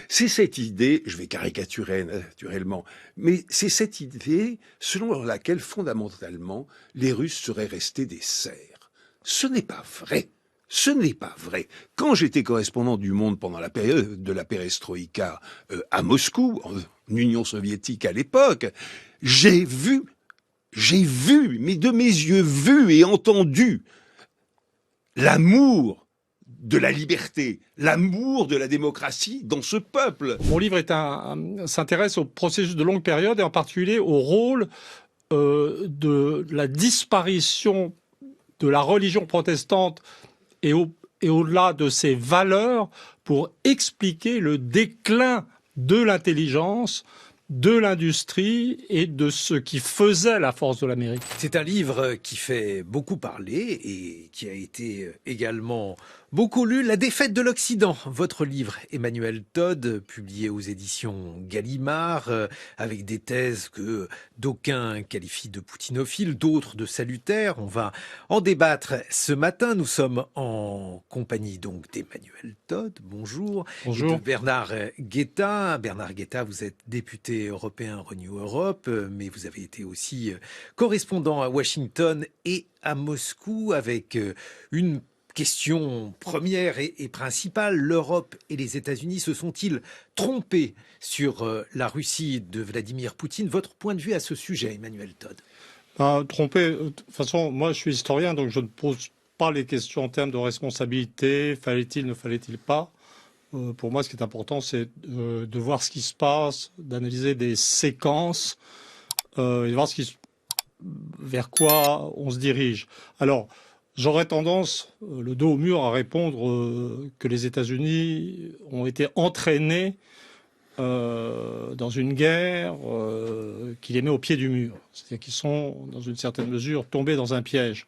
C'est cette idée, je vais caricaturer naturellement, mais c'est cette idée selon laquelle fondamentalement les Russes seraient restés des serfs. Ce n'est pas vrai. Ce n'est pas vrai. Quand j'étais correspondant du Monde pendant la période de la perestroïka à Moscou, en Union soviétique à l'époque, j'ai vu, mais de mes yeux vu et entendu, l'amour de la liberté, l'amour de la démocratie dans ce peuple. Mon livre s'intéresse au processus de longue période et en particulier au rôle de la disparition de la religion protestante et au-delà de ses valeurs pour expliquer le déclin de l'intelligence, de l'industrie et de ce qui faisait la force de l'Amérique. C'est un livre qui fait beaucoup parler et qui a été également beaucoup lu. La défaite de l'Occident, votre livre, Emmanuel Todd, publié aux éditions Gallimard, avec des thèses que d'aucuns qualifient de poutinophiles, d'autres de salutaires. On va en débattre ce matin. Nous sommes en compagnie donc d'Emmanuel Todd, bonjour. Bonjour. Et de Bernard Guetta. Bernard Guetta, vous êtes député européen Renew Europe, mais vous avez été aussi correspondant à Washington et à Moscou avec une question première et principale. L'Europe et les États-Unis se sont-ils trompés sur la Russie de Vladimir Poutine? Votre point de vue à ce sujet, Emmanuel Todd? Trompés, de toute façon, moi je suis historien, donc je ne pose pas les questions en termes de responsabilité, fallait-il, ne fallait-il pas. Pour moi, ce qui est important, c'est de voir ce qui se passe, d'analyser des séquences et de voir vers quoi on se dirige. Alors, j'aurais tendance, le dos au mur, à répondre que les États-Unis ont été entraînés dans une guerre qui les met au pied du mur. C'est-à-dire qu'ils sont, dans une certaine mesure, tombés dans un piège.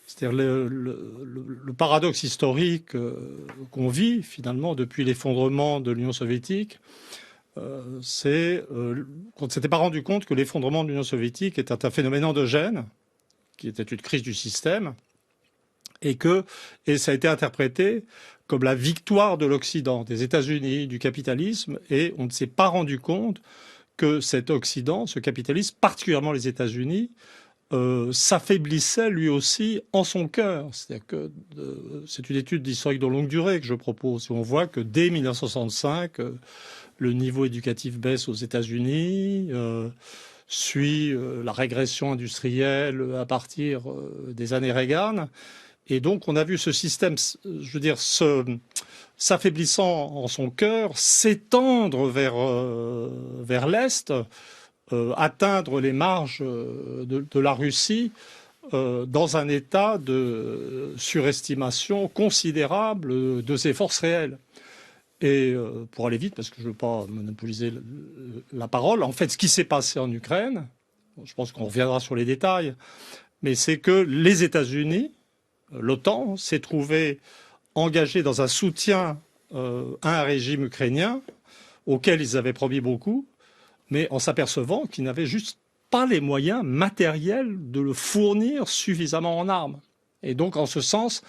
C'est-à-dire le paradoxe historique qu'on vit, finalement, depuis l'effondrement de l'Union soviétique, c'est qu'on ne s'était pas rendu compte que l'effondrement de l'Union soviétique était un phénomène endogène, qui était une crise du système, et ça a été interprété comme la victoire de l'Occident, des États-Unis, du capitalisme, et on ne s'est pas rendu compte que cet Occident, ce capitalisme, particulièrement les États-Unis, s'affaiblissait lui aussi en son cœur. C'est-à-dire que c'est une étude d'historique de longue durée que je propose. On voit que dès 1965, le niveau éducatif baisse aux États-Unis, suit la régression industrielle à partir des années Reagan. Et donc, on a vu ce système, je veux dire, s'affaiblissant en son cœur, s'étendre vers l'Est, atteindre les marges de la Russie dans un état de surestimation considérable de ses forces réelles. Et pour aller vite, parce que je ne veux pas monopoliser la parole, en fait, ce qui s'est passé en Ukraine, je pense qu'on reviendra sur les détails, mais c'est que les États-Unis, l'OTAN, s'est trouvé engagé dans un soutien à un régime ukrainien auquel ils avaient promis beaucoup, mais en s'apercevant qu'ils n'avaient juste pas les moyens matériels de le fournir suffisamment en armes. Et donc, en ce sens,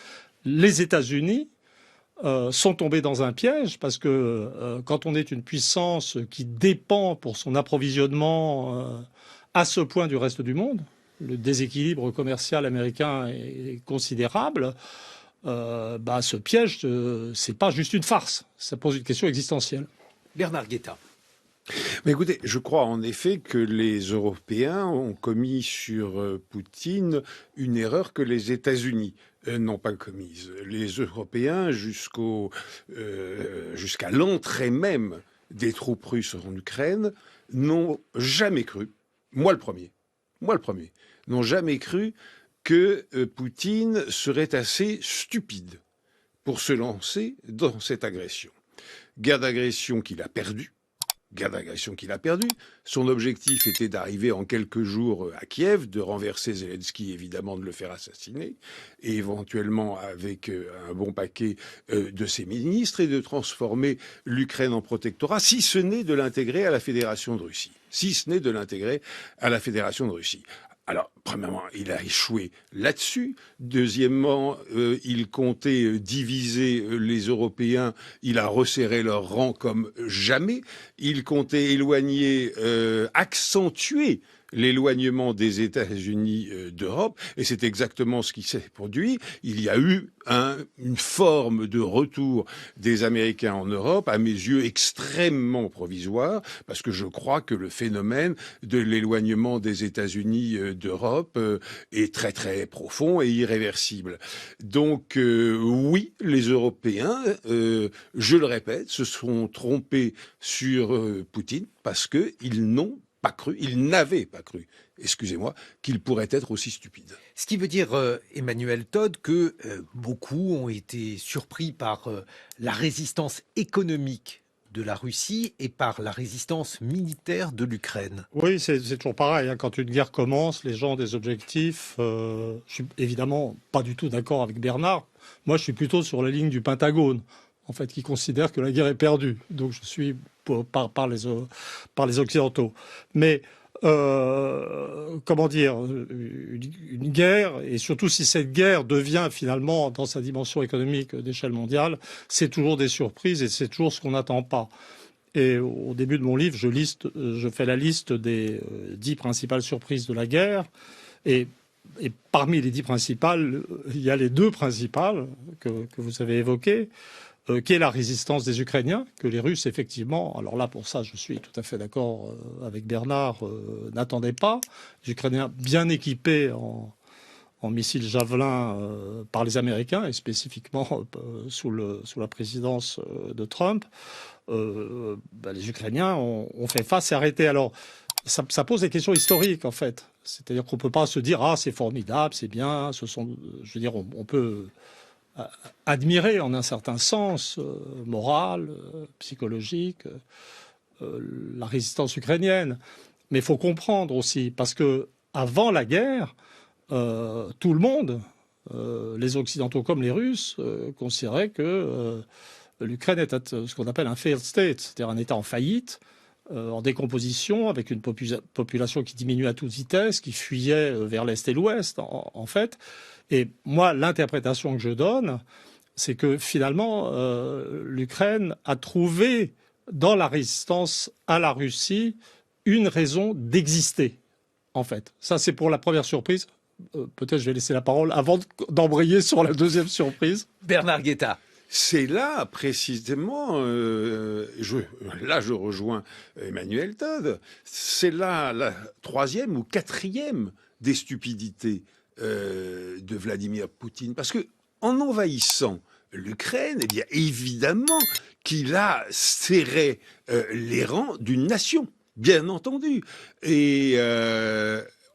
les États-Unis sont tombés dans un piège, parce que quand on est une puissance qui dépend pour son approvisionnement à ce point du reste du monde, le déséquilibre commercial américain est considérable, ce piège, c'est pas juste une farce, ça pose une question existentielle. Bernard Guetta. Mais écoutez, je crois en effet que les Européens ont commis sur Poutine une erreur que les États-Unis n'ont pas commise. Les Européens, jusqu'à l'entrée même des troupes russes en Ukraine, n'ont jamais cru, moi le premier, n'ont jamais cru que Poutine serait assez stupide pour se lancer dans cette agression. Guerre d'agression qu'il a perdue. Son objectif était d'arriver en quelques jours à Kiev, de renverser Zelensky, évidemment de le faire assassiner, et éventuellement avec un bon paquet de ses ministres, et de transformer l'Ukraine en protectorat, si ce n'est de l'intégrer à la Fédération de Russie. Alors, premièrement, il a échoué là-dessus. Deuxièmement, il comptait diviser les Européens. Il a resserré leur rang comme jamais. Il comptait éloigner, accentuer l'éloignement des États-Unis d'Europe, et c'est exactement ce qui s'est produit. Il y a eu une forme de retour des Américains en Europe, à mes yeux extrêmement provisoire, parce que je crois que le phénomène de l'éloignement des États-Unis d'Europe est très très profond et irréversible. Donc oui, les Européens, je le répète, se sont trompés sur Poutine parce qu'ils n'ont pas cru, ils n'avaient pas cru, excusez-moi, qu'il pourrait être aussi stupide. Ce qui veut dire, Emmanuel Todd, que beaucoup ont été surpris par la résistance économique de la Russie et par la résistance militaire de l'Ukraine. Oui, c'est toujours pareil, hein. Quand une guerre commence, les gens ont des objectifs. Je suis évidemment pas du tout d'accord avec Bernard. Moi, je suis plutôt sur la ligne du Pentagone, en fait, qui considère que la guerre est perdue. Donc, je suis par les Occidentaux. Mais comment dire, une guerre, et surtout si cette guerre devient finalement, dans sa dimension économique d'échelle mondiale, c'est toujours des surprises et c'est toujours ce qu'on n'attend pas. Et au début de mon livre, je fais la liste des 10 principales surprises de la guerre. Et parmi les 10 principales, il y a les 2 principales que vous avez évoquées, qui est la résistance des Ukrainiens, que les Russes, effectivement, alors là, pour ça, je suis tout à fait d'accord avec Bernard, n'attendaient pas. Les Ukrainiens bien équipés en missiles Javelin par les Américains, et spécifiquement sous la présidence de Trump, les Ukrainiens ont fait face et arrêté. Alors, ça pose des questions historiques, en fait. C'est-à-dire qu'on ne peut pas se dire « Ah, c'est formidable, c'est bien ». Je veux dire, on peut admirer en un certain sens moral, psychologique, la résistance ukrainienne. Mais il faut comprendre aussi, parce que avant la guerre, tout le monde, les Occidentaux comme les Russes, considéraient que l'Ukraine était ce qu'on appelle un failed state, c'est-à-dire un État en faillite, en décomposition, avec une population qui diminue à toute vitesse, qui fuyait vers l'Est et l'Ouest, en fait. Et moi, l'interprétation que je donne, c'est que finalement, l'Ukraine a trouvé dans la résistance à la Russie une raison d'exister, en fait. Ça, c'est pour la première surprise. Peut-être je vais laisser la parole avant d'embrayer sur la deuxième surprise. Bernard Guetta. C'est là, précisément, là je rejoins Emmanuel Todd, c'est là la 3e ou 4e des stupidités de Vladimir Poutine. Parce que en envahissant l'Ukraine, eh bien évidemment qu'il a serré les rangs d'une nation, bien entendu. Et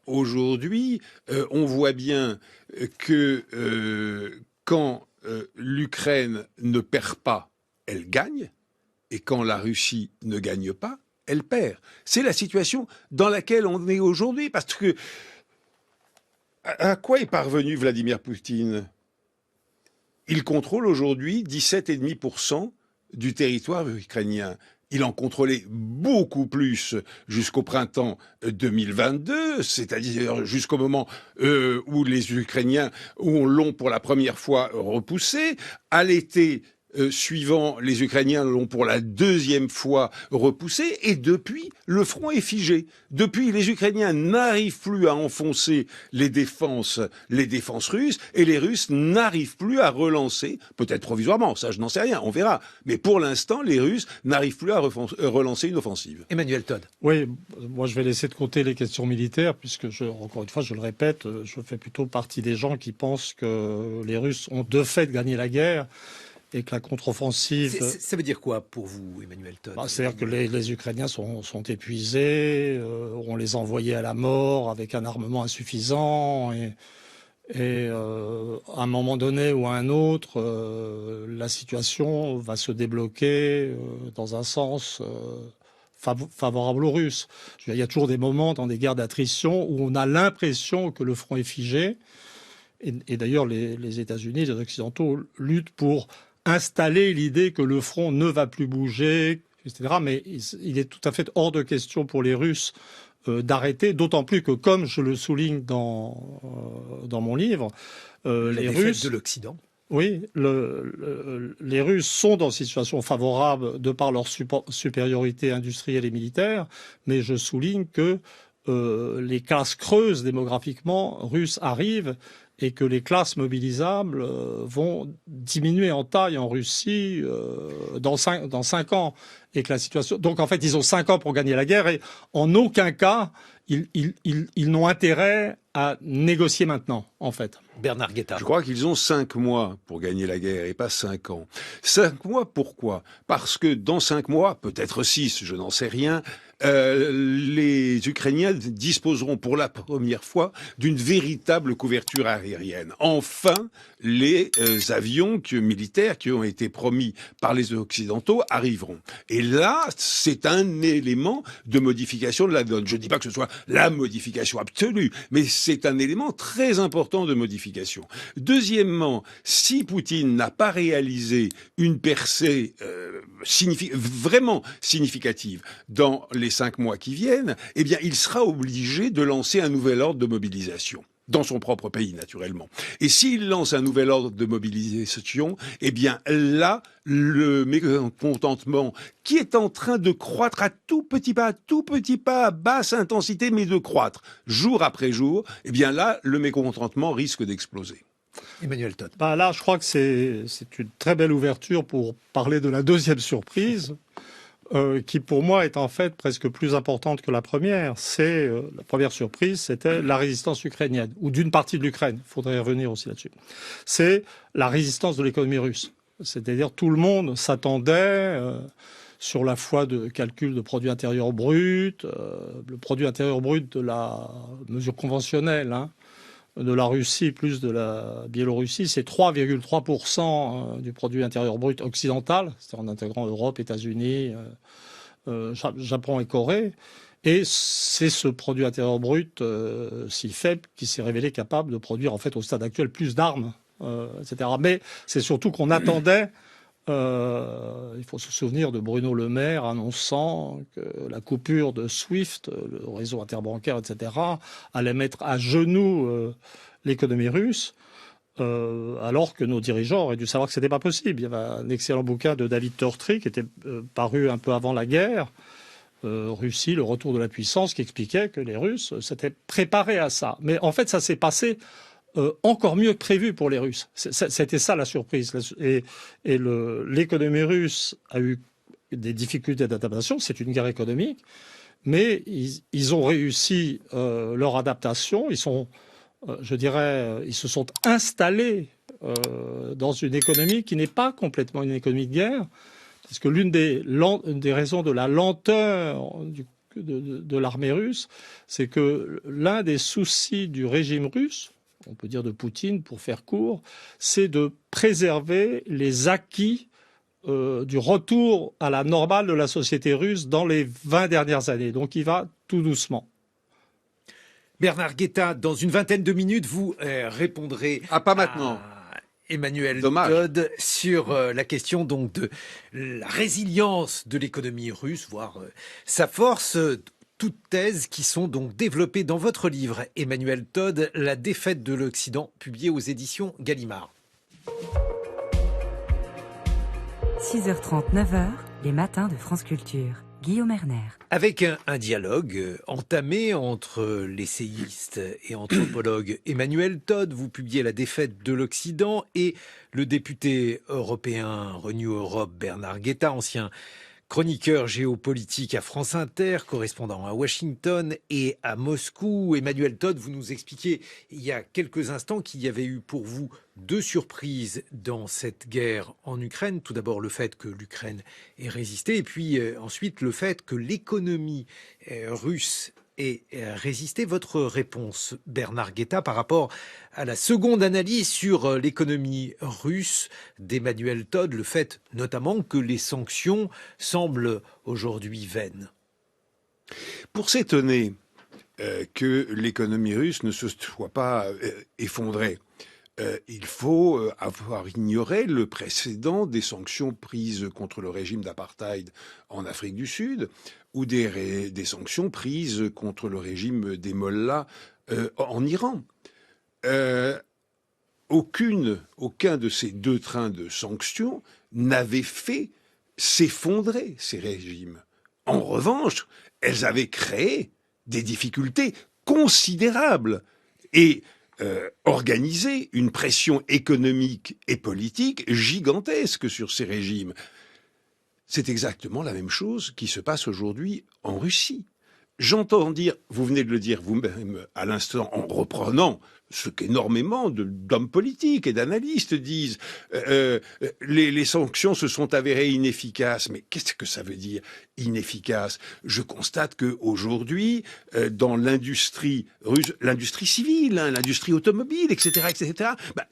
aujourd'hui, on voit bien que quand l'Ukraine ne perd pas, elle gagne, et quand la Russie ne gagne pas, elle perd. C'est la situation dans laquelle on est aujourd'hui, parce que à quoi est parvenu Vladimir Poutine? Il contrôle aujourd'hui 17,5% du territoire ukrainien. Il en contrôlait beaucoup plus jusqu'au printemps 2022, c'est-à-dire jusqu'au moment où les Ukrainiens l'ont pour la première fois repoussé. À l'été suivant, les Ukrainiens l'ont pour la 2e fois repoussé, et depuis, le front est figé. Depuis, les Ukrainiens n'arrivent plus à enfoncer les défenses russes, et les Russes n'arrivent plus à relancer, peut-être provisoirement, ça je n'en sais rien, on verra. Mais pour l'instant, les Russes n'arrivent plus à relancer une offensive. Emmanuel Todd. Oui, moi je vais laisser de côté les questions militaires, puisque, encore une fois, je le répète, je fais plutôt partie des gens qui pensent que les Russes ont de fait gagné la guerre, et que la contre-offensive... Ça veut dire quoi pour vous, Emmanuel Todd? C'est-à-dire que les Ukrainiens sont épuisés, on les a envoyés à la mort avec un armement insuffisant, et à un moment donné ou à un autre, la situation va se débloquer dans un sens favorable aux Russes. Il y a toujours des moments dans des guerres d'attrition où on a l'impression que le front est figé, et d'ailleurs les États-Unis, les Occidentaux luttent pour installer l'idée que le front ne va plus bouger, etc. Mais il est tout à fait hors de question pour les Russes d'arrêter, d'autant plus que, comme je le souligne dans mon livre, les Russes de l'Occident. Oui, les Russes sont dans une situation favorable de par leur supériorité industrielle et militaire, mais je souligne que les classes creuses démographiquement russes arrivent et que les classes mobilisables vont diminuer en taille en Russie dans 5 ans. Et que la situation... Donc en fait, ils ont 5 ans pour gagner la guerre et en aucun cas, ils n'ont intérêt à négocier maintenant, en fait. Bernard Guetta. Je crois qu'ils ont 5 mois pour gagner la guerre et pas 5 ans. 5 mois, pourquoi? Parce que dans 5 mois, peut-être 6, je n'en sais rien, les Ukrainiens disposeront pour la première fois d'une véritable couverture aérienne. Enfin, les avions militaires qui ont été promis par les Occidentaux arriveront. Et là, c'est un élément de modification de la donne. Je ne dis pas que ce soit la modification absolue, mais c'est un élément très important de modification. Deuxièmement, si Poutine n'a pas réalisé une percée vraiment significative dans les 5 mois qui viennent, eh bien, il sera obligé de lancer un nouvel ordre de mobilisation. Dans son propre pays, naturellement. Et s'il lance un nouvel ordre de mobilisation, eh bien là, le mécontentement qui est en train de croître à tout petit pas, à basse intensité, mais de croître jour après jour, eh bien là, le mécontentement risque d'exploser. Emmanuel Todd. Là, je crois que c'est une très belle ouverture pour parler de la deuxième surprise. Qui pour moi est en fait presque plus importante que la première. La première surprise, c'était la résistance ukrainienne, ou d'une partie de l'Ukraine. Il faudrait revenir aussi là-dessus. C'est la résistance de l'économie russe. C'est-à-dire tout le monde s'attendait sur la foi de calcul de produit intérieur brut, le produit intérieur brut de la mesure conventionnelle, de la Russie plus de la Biélorussie, c'est 3,3% du produit intérieur brut occidental, c'est-à-dire en intégrant Europe, États-Unis, Japon et Corée. Et c'est ce produit intérieur brut si faible qui s'est révélé capable de produire en fait au stade actuel plus d'armes, etc. Mais c'est surtout qu'on attendait. Il faut se souvenir de Bruno Le Maire annonçant que la coupure de SWIFT, le réseau interbancaire, etc., allait mettre à genoux l'économie russe, alors que nos dirigeants auraient dû savoir que c'était pas possible. Il y avait un excellent bouquin de David Tortry qui était paru un peu avant la guerre, Russie, le retour de la puissance, qui expliquait que les Russes s'étaient préparés à ça. Mais en fait, ça s'est passé encore mieux que prévu pour les Russes. C'était ça la surprise. Et l'économie russe a eu des difficultés d'adaptation. C'est une guerre économique. Mais ils ont réussi leur adaptation. Ils sont, ils se sont installés dans une économie qui n'est pas complètement une économie de guerre. Parce que l'une des raisons de la lenteur de l'armée russe, c'est que l'un des soucis du régime russe, on peut dire de Poutine pour faire court, c'est de préserver les acquis du retour à la normale de la société russe dans les 20 dernières années. Donc il va tout doucement. Bernard Guetta, dans une vingtaine de minutes, vous répondrez pas maintenant. Emmanuel Dommage. Todd sur la question donc de la résilience de l'économie russe, voire sa force. Toutes thèses qui sont donc développées dans votre livre, Emmanuel Todd, La défaite de l'Occident, publié aux éditions Gallimard. 6h30, 9h, les matins de France Culture. Guillaume Erner. Avec un dialogue entamé entre l'essayiste et anthropologue Emmanuel Todd, vous publiez La défaite de l'Occident, et le député européen Renew Europe Bernard Guetta, ancien chroniqueur géopolitique à France Inter, correspondant à Washington et à Moscou. Emmanuel Todd, vous nous expliquiez il y a quelques instants qu'il y avait eu pour vous 2 surprises dans cette guerre en Ukraine. Tout d'abord le fait que l'Ukraine ait résisté, et puis ensuite le fait que l'économie russe ait résisté. Votre réponse, Bernard Guetta, par rapport à la seconde analyse sur l'économie russe d'Emmanuel Todd, le fait notamment que les sanctions semblent aujourd'hui vaines. Pour s'étonner que l'économie russe ne se soit pas effondrée, il faut avoir ignoré le précédent des sanctions prises contre le régime d'apartheid en Afrique du Sud ou des sanctions prises contre le régime des mollahs en Iran. Aucun de ces deux trains de sanctions n'avait fait s'effondrer ces régimes. En revanche, elles avaient créé des difficultés considérables et organisé une pression économique et politique gigantesque sur ces régimes. C'est exactement la même chose qui se passe aujourd'hui en Russie. J'entends dire, vous venez de le dire vous-même à l'instant, en reprenant ce qu'énormément d'hommes politiques et d'analystes disent, les sanctions se sont avérées inefficaces. Mais qu'est-ce que ça veut dire, inefficaces? Je constate qu'aujourd'hui, dans l'industrie russe, l'industrie civile, l'industrie automobile, etc.,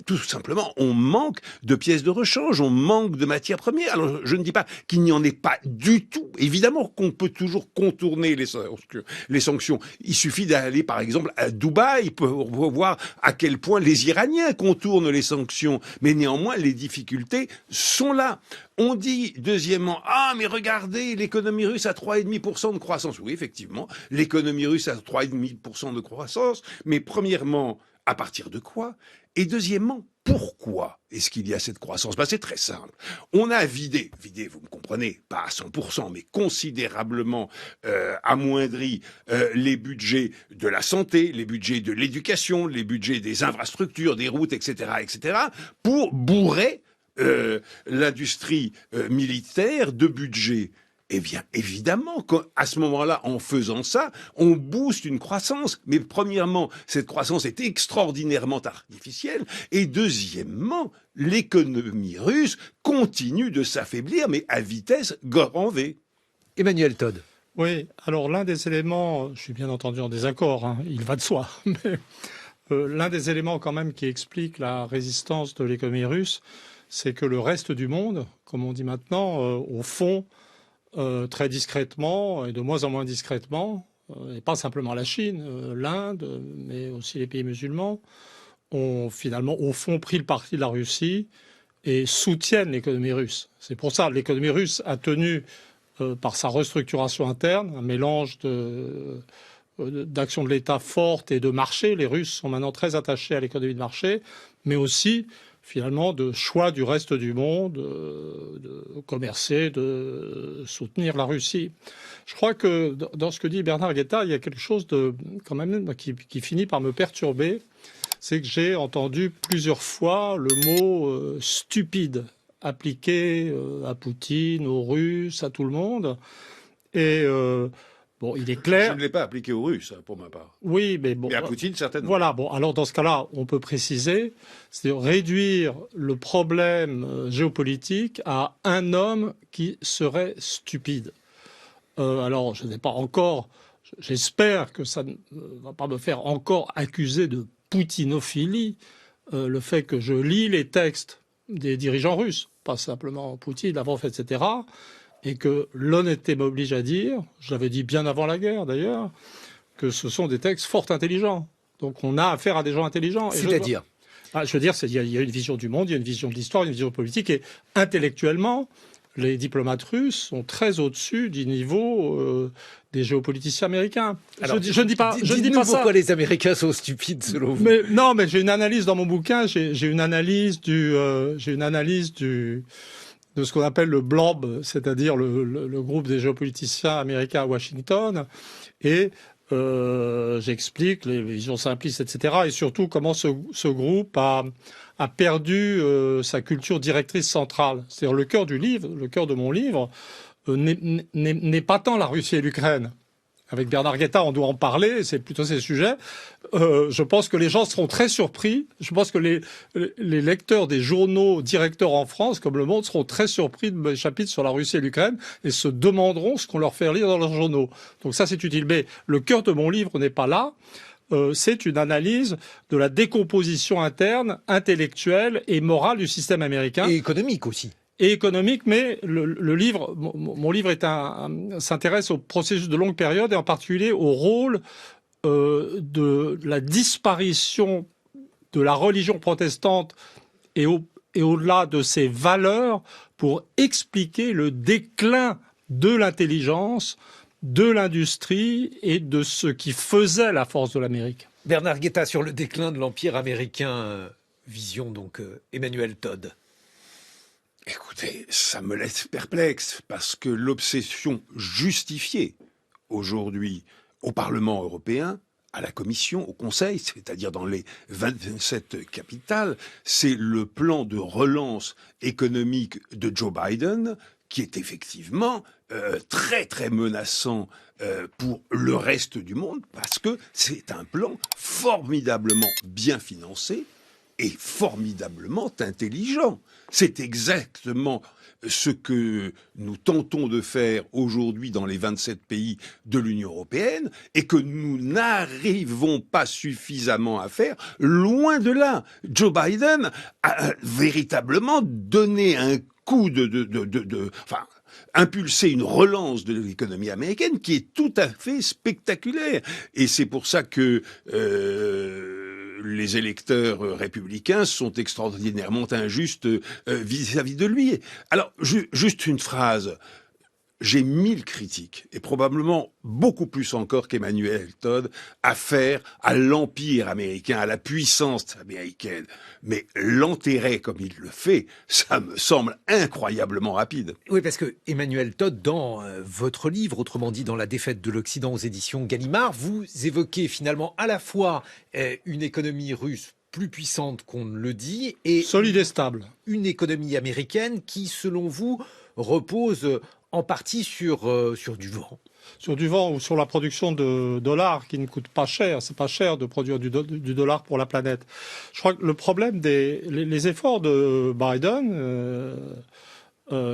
tout simplement, on manque de pièces de rechange, on manque de matières premières. Alors, je ne dis pas qu'il n'y en ait pas du tout. Évidemment qu'on peut toujours contourner les sanctions. Il suffit d'aller, par exemple, à Dubaï pour voir à quel point les Iraniens contournent les sanctions. Mais néanmoins, les difficultés sont là. On dit, deuxièmement, mais regardez, l'économie russe a 3,5% de croissance. Oui, effectivement, l'économie russe a 3,5% de croissance. Mais premièrement, à partir de quoi? Et deuxièmement, pourquoi est-ce qu'il y a cette croissance? C'est très simple. On a vidé, vous me comprenez, pas à 100%, mais considérablement amoindri les budgets de la santé, les budgets de l'éducation, les budgets des infrastructures, des routes, etc., pour bourrer l'industrie militaire de budget. Eh bien, évidemment, à ce moment-là, en faisant ça, on booste une croissance. Mais premièrement, cette croissance est extraordinairement artificielle. Et deuxièmement, l'économie russe continue de s'affaiblir, mais à vitesse grand V. Emmanuel Todd. Oui, alors l'un des éléments, je suis bien entendu en désaccord, il va de soi, mais l'un des éléments quand même qui explique la résistance de l'économie russe, c'est que le reste du monde, comme on dit maintenant, au fond, très discrètement et de moins en moins discrètement, et pas simplement la Chine, l'Inde, mais aussi les pays musulmans, ont finalement au fond pris le parti de la Russie et soutiennent l'économie russe. C'est pour ça que l'économie russe a tenu par sa restructuration interne, un mélange d'actions de l'État fortes et de marché. Les Russes sont maintenant très attachés à l'économie de marché, mais aussi finalement de choix du reste du monde, de commercer, de soutenir la Russie. Je crois que dans ce que dit Bernard Guetta, il y a quelque chose de quand même qui finit par me perturber. C'est que j'ai entendu plusieurs fois le mot stupide appliqué à Poutine, aux Russes, à tout le monde. Et bon, il est clair. Je ne l'ai pas appliqué aux Russes, pour ma part. Oui, mais bon. Mais à Poutine, certainement. Voilà, bon, alors dans ce cas-là, on peut préciser, c'est réduire le problème géopolitique à un homme qui serait stupide. Alors, je n'ai pas encore, j'espère que ça ne va pas me faire encore accuser de poutinophilie, le fait que je lis les textes des dirigeants russes, pas simplement Poutine, Lavrov, etc., et que l'honnêteté m'oblige à dire, je l'avais dit bien avant la guerre d'ailleurs, que ce sont des textes fort intelligents. Donc on a affaire à des gens intelligents. C'est-à-dire je veux dire, il y a une vision du monde, il y a une vision de l'histoire, une vision politique, et intellectuellement, les diplomates russes sont très au-dessus du niveau des géopoliticiens américains. Alors, je ne dis pas ça. Pourquoi les Américains sont stupides selon vous? Mais non, mais j'ai une analyse dans mon bouquin. J'ai une analyse de ce qu'on appelle le blob, c'est-à-dire le groupe des géopoliticiens américains à Washington, et j'explique les visions simplistes, etc., et surtout comment ce groupe a perdu sa culture directrice centrale. C'est-à-dire le cœur du livre, le cœur de mon livre, n'est pas tant la Russie et l'Ukraine. Avec Bernard Guetta, on doit en parler, c'est plutôt ces sujets. Je pense que les gens seront très surpris. Je pense que les lecteurs des journaux directeurs en France, comme Le Monde, seront très surpris de mes chapitres sur la Russie et l'Ukraine et se demanderont ce qu'on leur fait lire dans leurs journaux. Donc ça, c'est utile. Mais le cœur de mon livre n'est pas là. C'est une analyse de la décomposition interne, intellectuelle et morale du système américain. Et économique aussi. Et économique, mais le livre, mon livre s'intéresse au processus de longue période et en particulier au rôle de la disparition de la religion protestante et au-delà de ses valeurs pour expliquer le déclin de l'intelligence, de l'industrie et de ce qui faisait la force de l'Amérique. Bernard Guetta, sur le déclin de l'Empire américain, vision donc Emmanuel Todd. Écoutez, ça me laisse perplexe, parce que l'obsession justifiée aujourd'hui au Parlement européen, à la Commission, au Conseil, c'est-à-dire dans les 27 capitales, c'est le plan de relance économique de Joe Biden, qui est effectivement très très menaçant pour le reste du monde, parce que c'est un plan formidablement bien financé et formidablement intelligent. C'est exactement ce que nous tentons de faire aujourd'hui dans les 27 pays de l'Union européenne et que nous n'arrivons pas suffisamment à faire, loin de là. Joe Biden a véritablement donné un coup enfin, impulser une relance de l'économie américaine qui est tout à fait spectaculaire. Et c'est pour ça que les électeurs républicains sont extraordinairement injustes vis-à-vis de lui. Alors, juste une phrase. J'ai 1000 critiques, et probablement beaucoup plus encore qu'Emmanuel Todd, à faire à l'empire américain, à la puissance américaine. Mais l'enterrer comme il le fait, ça me semble incroyablement rapide. Oui, parce que Emmanuel Todd, dans votre livre, autrement dit dans La défaite de l'Occident aux éditions Gallimard, vous évoquez finalement à la fois une économie russe plus puissante qu'on ne le dit, et solide et stable, une économie américaine qui, selon vous, repose en partie sur du vent. Sur du vent ou sur la production de dollars qui ne coûte pas cher. C'est pas cher de produire du dollar pour la planète. Je crois que le problème les efforts de Biden,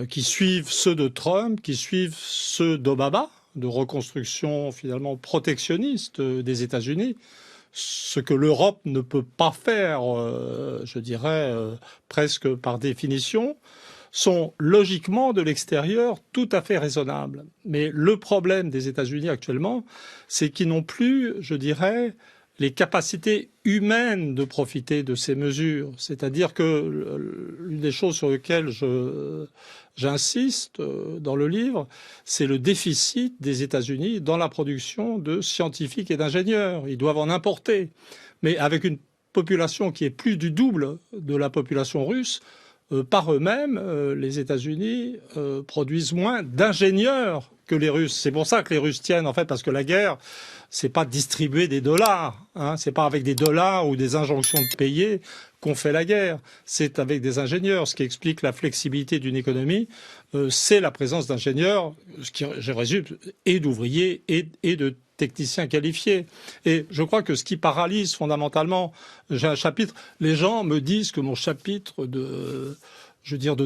qui suivent ceux de Trump, qui suivent ceux d'Obama, de reconstruction finalement protectionniste des États-Unis, ce que l'Europe ne peut pas faire, je dirais, presque par définition, sont logiquement de l'extérieur tout à fait raisonnables. Mais le problème des États-Unis actuellement, c'est qu'ils n'ont plus, je dirais, les capacités humaines de profiter de ces mesures. C'est-à-dire que l'une des choses sur lesquelles j'insiste dans le livre, c'est le déficit des États-Unis dans la production de scientifiques et d'ingénieurs. Ils doivent en importer. Mais avec une population qui est plus du double de la population russe, par eux-mêmes, les États-Unis produisent moins d'ingénieurs que les Russes. C'est pour ça que les Russes tiennent, en fait, parce que la guerre, c'est pas distribuer des dollars, hein, c'est pas avec des dollars ou des injonctions de payer qu'on fait la guerre. C'est avec des ingénieurs. Ce qui explique la flexibilité d'une économie, c'est la présence d'ingénieurs, ce qui résulte et d'ouvriers et de techniciens qualifiés. Et je crois que ce qui paralyse fondamentalement, j'ai un chapitre, les gens me disent que mon chapitre de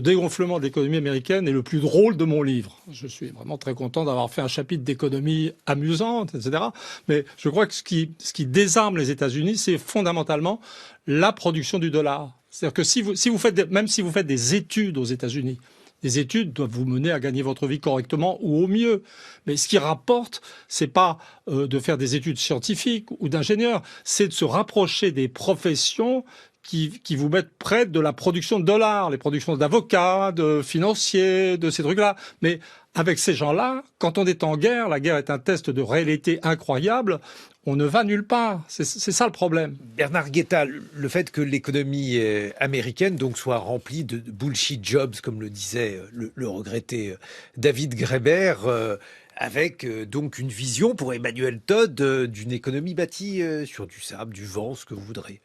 dégonflement de l'économie américaine est le plus drôle de mon livre. Je suis vraiment très content d'avoir fait un chapitre d'économie amusante, etc. Mais je crois que ce qui désarme les États-Unis, c'est fondamentalement la production du dollar. C'est-à-dire que même si vous faites des études aux États-Unis, les études doivent vous mener à gagner votre vie correctement ou au mieux. Mais ce qui rapporte, c'est pas de faire des études scientifiques ou d'ingénieurs, c'est de se rapprocher des professions qui vous mettent près de la production de dollars, les productions d'avocats, de financiers, de ces trucs-là. Mais avec ces gens-là, quand on est en guerre, la guerre est un test de réalité incroyable, on ne va nulle part. C'est ça le problème. Bernard Guetta, le fait que l'économie américaine donc soit remplie de bullshit jobs, comme le disait le regretté David Graeber, avec donc une vision pour Emmanuel Todd d'une économie bâtie sur du sable, du vent, ce que vous voudrez.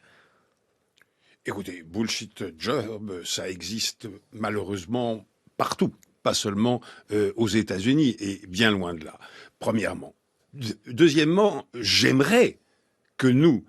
Écoutez, bullshit job, ça existe malheureusement partout, pas seulement aux États-Unis, et bien loin de là, premièrement. Deuxièmement, j'aimerais que nous,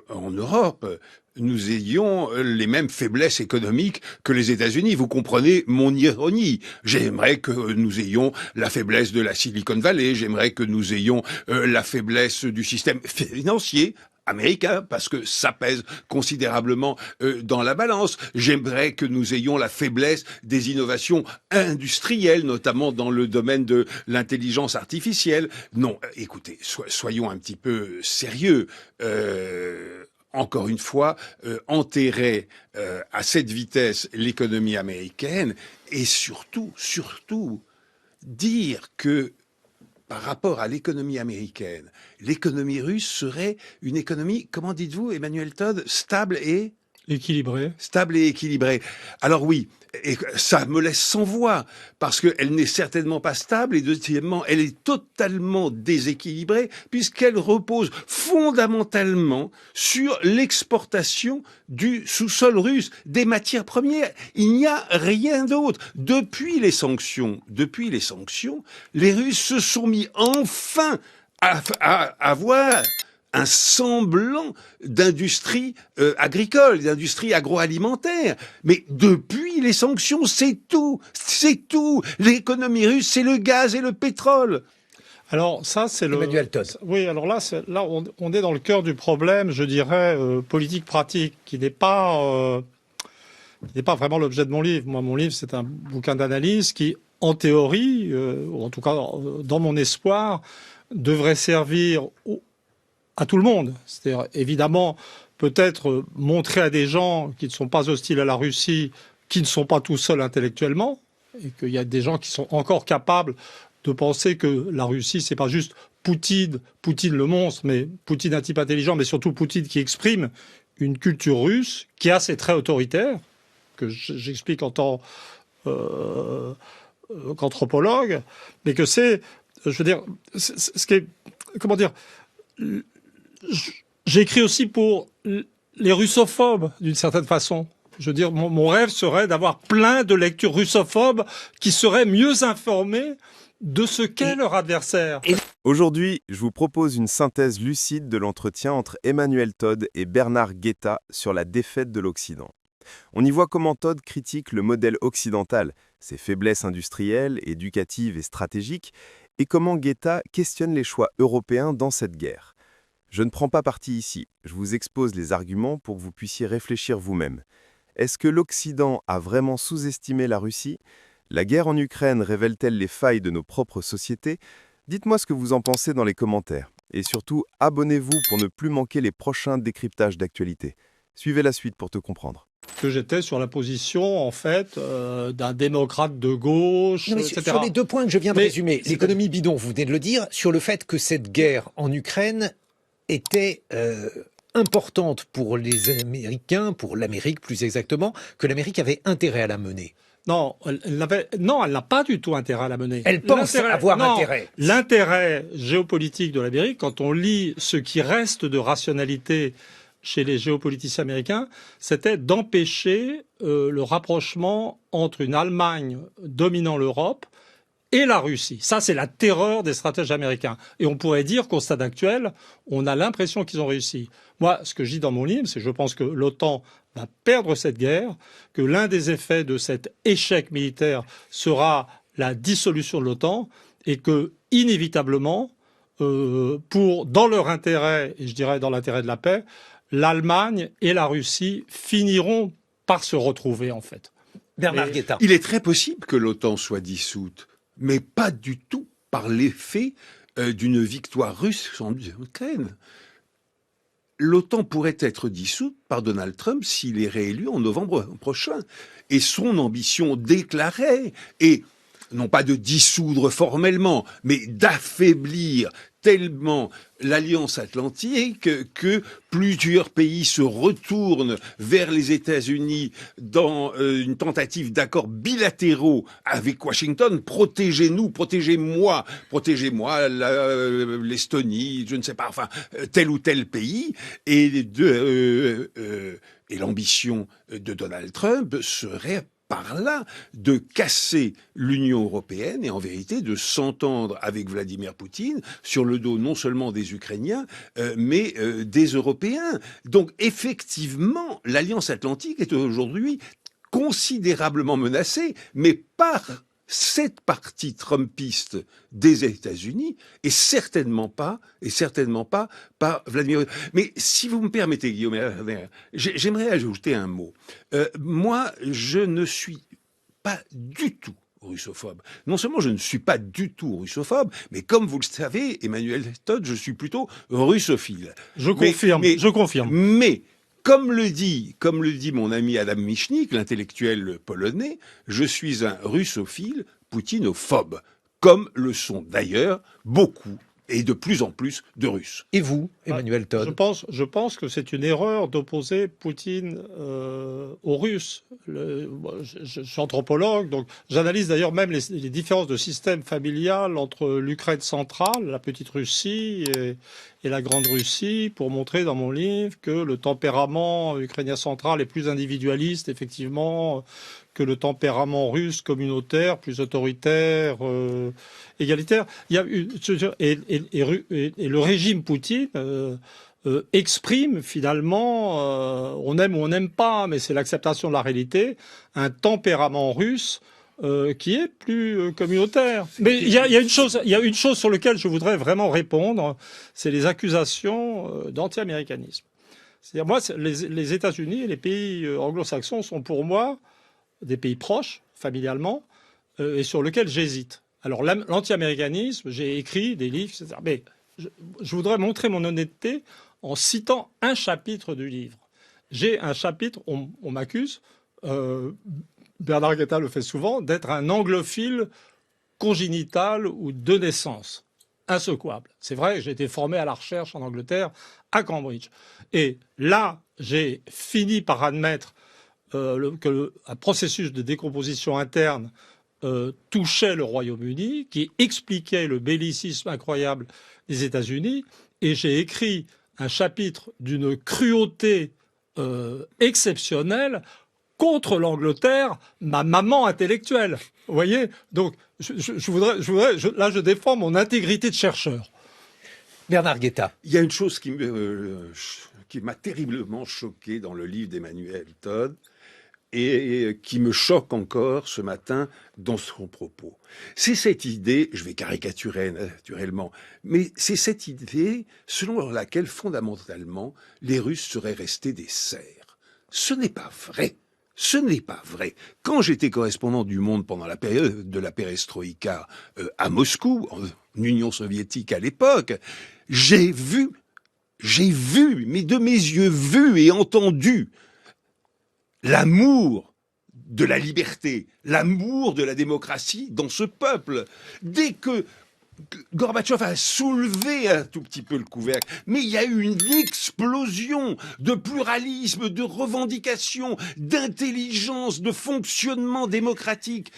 en Europe, nous ayons les mêmes faiblesses économiques que les États-Unis. Vous comprenez mon ironie. J'aimerais que nous ayons la faiblesse de la Silicon Valley, j'aimerais que nous ayons la faiblesse du système financier américain, parce que ça pèse considérablement dans la balance. J'aimerais que nous ayons la faiblesse des innovations industrielles, notamment dans le domaine de l'intelligence artificielle. Non, écoutez, soyons un petit peu sérieux. encore une fois, enterrer à cette vitesse l'économie américaine et surtout dire que par rapport à l'économie américaine, l'économie russe serait une économie, comment dites-vous, Emmanuel Todd, stable et équilibrée. Alors oui, et ça me laisse sans voix, parce qu'elle n'est certainement pas stable, et deuxièmement, elle est totalement déséquilibrée, puisqu'elle repose fondamentalement sur l'exportation du sous-sol russe, des matières premières. Il n'y a rien d'autre. Depuis les sanctions, les Russes se sont mis enfin à avoir un semblant d'industrie agricole, d'industrie agroalimentaire. Mais depuis les sanctions, c'est tout. L'économie russe, c'est le gaz et le pétrole. Alors ça, c'est Emmanuel Todd. Oui, alors là, on est dans le cœur du problème, je dirais, politique-pratique, qui n'est pas vraiment l'objet de mon livre. Moi, mon livre, c'est un bouquin d'analyse qui, en théorie, ou en tout cas dans mon espoir, devrait servir à tout le monde. C'est-à-dire, évidemment, peut-être montrer à des gens qui ne sont pas hostiles à la Russie, qui ne sont pas tout seuls intellectuellement, et qu'il y a des gens qui sont encore capables de penser que la Russie, c'est pas juste Poutine le monstre, mais Poutine un type intelligent, mais surtout Poutine qui exprime une culture russe qui a ses traits autoritaires, que j'explique en tant qu'anthropologue, mais que c'est, je veux dire, ce qui est, comment dire, j'ai écrit aussi pour les russophobes, d'une certaine façon. Je veux dire, mon rêve serait d'avoir plein de lectures russophobes qui seraient mieux informées de ce qu'est leur adversaire. Aujourd'hui, je vous propose une synthèse lucide de l'entretien entre Emmanuel Todd et Bernard Guetta sur la défaite de l'Occident. On y voit comment Todd critique le modèle occidental, ses faiblesses industrielles, éducatives et stratégiques, et comment Guetta questionne les choix européens dans cette guerre. Je ne prends pas parti ici, je vous expose les arguments pour que vous puissiez réfléchir vous-même. Est-ce que l'Occident a vraiment sous-estimé la Russie ? La guerre en Ukraine révèle-t-elle les failles de nos propres sociétés ? Dites-moi ce que vous en pensez dans les commentaires. Et surtout, abonnez-vous pour ne plus manquer les prochains décryptages d'actualité. Suivez la suite pour te comprendre. Que j'étais sur la position, en fait, d'un démocrate de gauche, Non, mais etc. sur les deux points que je viens de résumer, l'économie bidon, vous venez de le dire, sur le fait que cette guerre en Ukraine était importante pour les Américains, pour l'Amérique plus exactement, que l'Amérique avait intérêt à la mener. Non, elle n'a pas du tout intérêt à la mener. Elle pense avoir intérêt. L'intérêt géopolitique de l'Amérique, quand on lit ce qui reste de rationalité chez les géopoliticiens américains, c'était d'empêcher le rapprochement entre une Allemagne dominant l'Europe et la Russie. Ça, c'est la terreur des stratèges américains. Et on pourrait dire qu'au stade actuel, on a l'impression qu'ils ont réussi. Moi, ce que je dis dans mon livre, c'est que je pense que l'OTAN va perdre cette guerre, que l'un des effets de cet échec militaire sera la dissolution de l'OTAN, et que, inévitablement, dans leur intérêt, et je dirais dans l'intérêt de la paix, l'Allemagne et la Russie finiront par se retrouver, en fait. Bernard Guetta. Il est très possible que l'OTAN soit dissoute, mais pas du tout par l'effet d'une victoire russe en Ukraine. L'OTAN pourrait être dissoute par Donald Trump s'il est réélu en novembre prochain. Et son ambition déclarée est non pas de dissoudre formellement, mais d'affaiblir tellement l'Alliance Atlantique que plusieurs pays se retournent vers les États-Unis dans une tentative d'accords bilatéraux avec Washington. Protégez-nous, protégez-moi l'Estonie, je ne sais pas, enfin tel ou tel pays. Et l'ambition de Donald Trump serait par là de casser l'Union européenne et en vérité de s'entendre avec Vladimir Poutine sur le dos non seulement des Ukrainiens, mais des Européens. Donc effectivement, l'Alliance Atlantique est aujourd'hui considérablement menacée, mais par cette partie trumpiste des États-Unis et certainement pas par Vladimir. Mais si vous me permettez, Guillaume, j'aimerais ajouter un mot. Moi, je ne suis pas du tout russophobe. Non seulement je ne suis pas du tout russophobe, mais comme vous le savez, Emmanuel Todd, je suis plutôt russophile. Je confirme, je confirme. Mais comme le dit mon ami Adam Michnik, l'intellectuel polonais, je suis un russophile poutinophobe, comme le sont d'ailleurs beaucoup et de plus en plus de Russes. Et vous, Emmanuel Todd? Je pense que c'est une erreur d'opposer Poutine aux Russes. Je suis anthropologue, donc j'analyse d'ailleurs même les différences de système familial entre l'Ukraine centrale, la petite Russie et la grande Russie, pour montrer dans mon livre que le tempérament ukrainien central est plus individualiste, effectivement, que le tempérament russe communautaire, plus autoritaire, égalitaire. Il y a et le régime Poutine exprime finalement, on aime ou on n'aime pas, mais c'est l'acceptation de la réalité, un tempérament russe qui est plus communautaire. Mais il y a une chose sur laquelle je voudrais vraiment répondre, c'est les accusations d'anti-américanisme. C'est-à-dire, moi, les États-Unis et les pays anglo-saxons sont pour moi des pays proches, familialement, et sur lesquels j'hésite. Alors, l'anti-américanisme, j'ai écrit des livres, etc. Mais je voudrais montrer mon honnêteté en citant un chapitre du livre. J'ai un chapitre, on m'accuse, Bernard Guetta le fait souvent, d'être un anglophile congénital ou de naissance, insecouable. C'est vrai, j'ai été formé à la recherche en Angleterre, à Cambridge. Et là, j'ai fini par admettre un processus de décomposition interne touchait le Royaume-Uni, qui expliquait le bellicisme incroyable des États-Unis, et j'ai écrit un chapitre d'une cruauté exceptionnelle contre l'Angleterre, ma maman intellectuelle. Vous voyez? Donc, là, je défends mon intégrité de chercheur. Bernard Guetta. Il y a une chose qui m'a terriblement choqué dans le livre d'Emmanuel Todd, et qui me choque encore ce matin dans son propos. C'est cette idée, je vais caricaturer naturellement, mais c'est cette idée selon laquelle fondamentalement les Russes seraient restés des serfs. Ce n'est pas vrai. Ce n'est pas vrai. Quand j'étais correspondant du Monde pendant la période de la perestroïka à Moscou, en Union soviétique à l'époque, j'ai vu, mais de mes yeux vus et entendus, l'amour de la liberté, l'amour de la démocratie dans ce peuple. Dès que Gorbatchev a soulevé un tout petit peu le couvercle, mais il y a eu une explosion de pluralisme, de revendications, d'intelligence, de fonctionnement démocratique.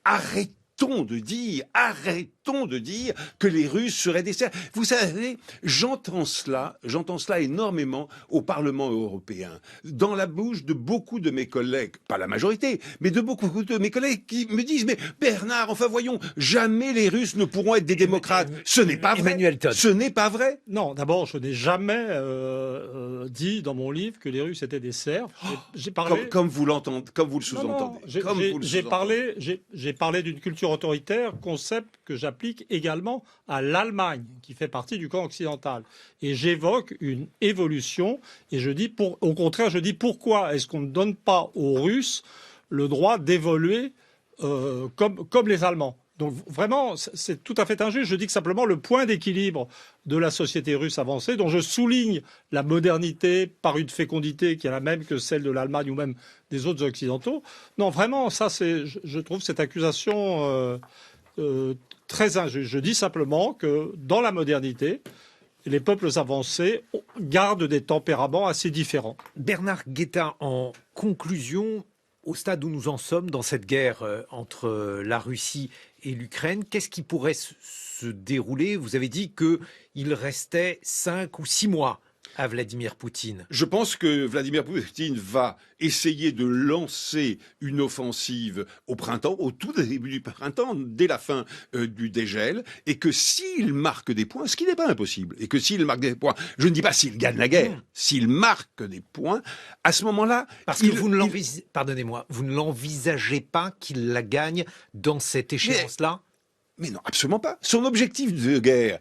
Arrêtons de dire que les Russes seraient des serfs. Vous savez, j'entends cela énormément au Parlement européen, dans la bouche de beaucoup de mes collègues, pas la majorité, mais de beaucoup de mes collègues qui me disent « Mais Bernard, enfin voyons, jamais les Russes ne pourront être des démocrates. » Ce n'est pas vrai. Emmanuel Todd. Ce n'est pas vrai. Non, d'abord, je n'ai jamais dit dans mon livre que les Russes étaient des serfs. J'ai parlé... Comme vous l'entendez, comme vous le sous-entendez. J'ai parlé d'une culture autoritaire, concept que j'applique également à l'Allemagne, qui fait partie du camp occidental. Et j'évoque une évolution, et au contraire, je dis pourquoi est-ce qu'on ne donne pas aux Russes le droit d'évoluer comme les Allemands. Donc vraiment, c'est tout à fait injuste. Je dis que simplement le point d'équilibre de la société russe avancée, dont je souligne la modernité par une fécondité qui est la même que celle de l'Allemagne ou même des autres occidentaux. Non, vraiment, ça, je trouve cette accusation très injuste. Je dis simplement que dans la modernité, les peuples avancés gardent des tempéraments assez différents. Bernard Guetta, en conclusion, au stade où nous en sommes dans cette guerre entre la Russie et l'Ukraine, qu'est-ce qui pourrait se dérouler? Vous avez dit qu'il restait 5 ou 6 mois à Vladimir Poutine. Je pense que Vladimir Poutine va essayer de lancer une offensive au printemps, au tout début du printemps, dès la fin du dégel, et que s'il marque des points, ce qui n'est pas impossible, et que s'il marque des points, je ne dis pas s'il gagne la guerre, s'il marque des points, à ce moment-là... Parce que pardonnez-moi, vous ne l'envisagez pas qu'il la gagne dans cette échéance-là? Mais non, absolument pas. Son objectif de guerre,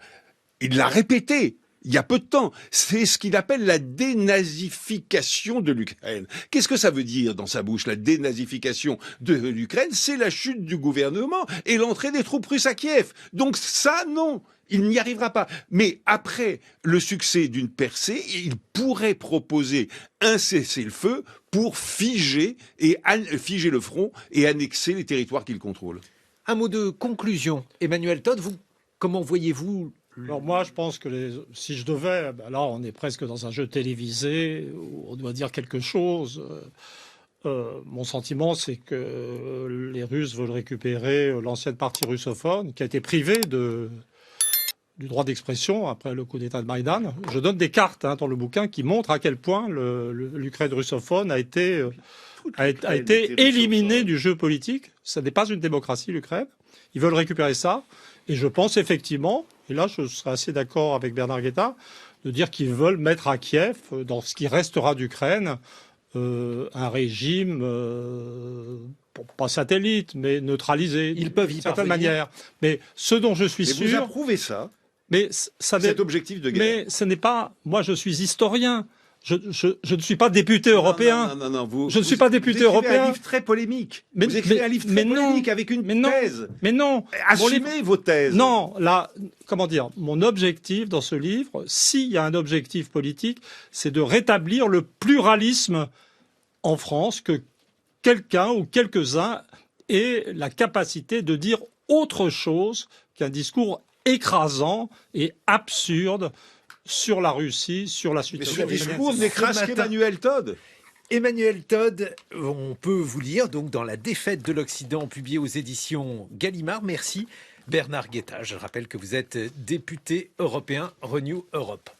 il l'a répété, il y a peu de temps. C'est ce qu'il appelle la dénazification de l'Ukraine. Qu'est-ce que ça veut dire dans sa bouche, la dénazification de l'Ukraine? C'est la chute du gouvernement et l'entrée des troupes russes à Kiev. Donc ça, non, il n'y arrivera pas. Mais après le succès d'une percée, il pourrait proposer un cessez-le-feu pour figer le front et annexer les territoires qu'il contrôle. Un mot de conclusion. Emmanuel Todd, comment voyez-vous? Alors moi, je pense que si je devais, là, on est presque dans un jeu télévisé où on doit dire quelque chose. Mon sentiment, c'est que les Russes veulent récupérer l'ancienne partie russophone qui a été privée du droit d'expression après le coup d'État de Maïdan. Je donne des cartes dans le bouquin qui montrent à quel point l'Ukraine russophone a été éliminée du jeu politique. Ça n'est pas une démocratie, l'Ukraine. Ils veulent récupérer ça. Et je pense effectivement, et là je serais assez d'accord avec Bernard Guetta, de dire qu'ils veulent mettre à Kiev, dans ce qui restera d'Ukraine, un régime, pas satellite, mais neutralisé. Ils peuvent y d'une certaine parvenir. manière. Mais ce dont je suis Et sûr... vous approuvez ça, Mais ça cet objectif de guerre? Mais ce n'est pas... Moi, je suis historien. Je ne suis pas député européen. Non. Je ne suis pas député vous écrivez européen. un livre très polémique. Vous écrivez un livre très polémique avec une thèse. Mais non. Assumez vos thèses. Non, là, comment dire, mon objectif dans ce livre, s'il y a un objectif politique, c'est de rétablir le pluralisme en France, que quelqu'un ou quelques-uns aient la capacité de dire autre chose qu'un discours écrasant et absurde sur la Russie, sur la Mais situation. ce discours n'écrase Ce matin- qu'Emmanuel Todd. Emmanuel Todd, on peut vous lire donc dans La défaite de l'Occident, publié aux éditions Gallimard. Merci Bernard Guetta. Je rappelle que vous êtes député européen Renew Europe.